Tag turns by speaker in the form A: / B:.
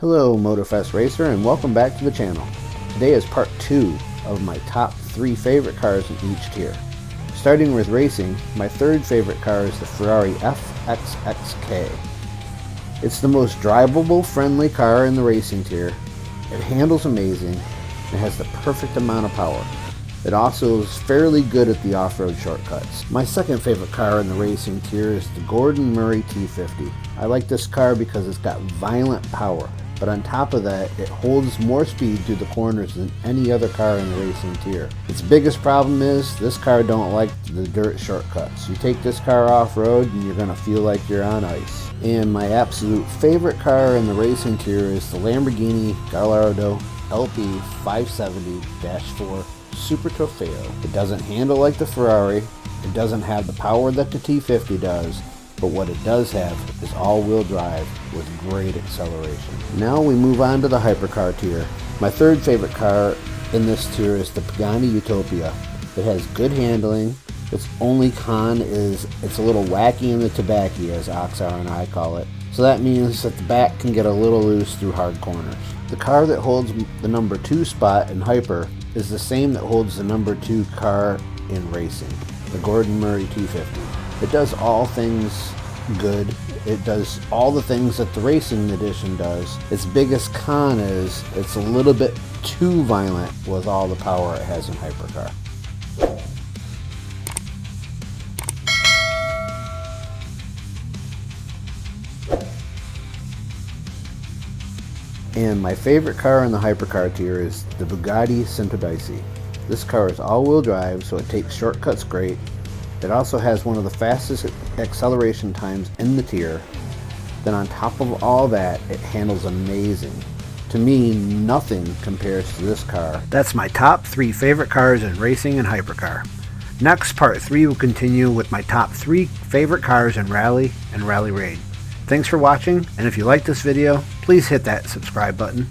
A: Hello Motorfest Racer, and welcome back to the channel. Today is part 2 of my top 3 favorite cars in each tier. Starting with racing, my third favorite car is the Ferrari FXXK. It's the most drivable, friendly car in the racing tier. It handles amazing and has the perfect amount of power. It also is fairly good at the off-road shortcuts. My second favorite car in the racing tier is the Gordon Murray T50. I like this car because it's got violent power, but on top of that, it holds more speed through the corners than any other car in the racing tier. Its biggest problem is this car don't like the dirt shortcuts. You take this car off-road and you're going to feel like you're on ice. And my absolute favorite car in the racing tier is the Lamborghini Gallardo LP 570-4 Super Trofeo. It doesn't handle like the Ferrari, it doesn't have the power that the T50 does, but what it does have is all-wheel drive with great acceleration. Now we move on to the hypercar tier. My third favorite car in this tier is the Pagani Utopia. It has good handling. Its only con is it's a little wacky in the tabacky, as Oxar and I call it. So that means that the back can get a little loose through hard corners. The car that holds the number 2 spot in Hyper is the same that holds the number 2 car in racing, the Gordon Murray T50. It does all things good. It does all the things that the racing edition does. Its biggest con is it's a little bit too violent with all the power it has in Hypercar. And my favorite car in the hypercar tier is the Bugatti Centodieci. This car is all-wheel drive, so it takes shortcuts great. It also has one of the fastest acceleration times in the tier. Then on top of all that, it handles amazing. To me, nothing compares to this car. That's my top 3 favorite cars in racing and hypercar. Next, part 3 will continue with my top 3 favorite cars in rally and rally raid. Thanks for watching, and if you like this video, please hit that subscribe button.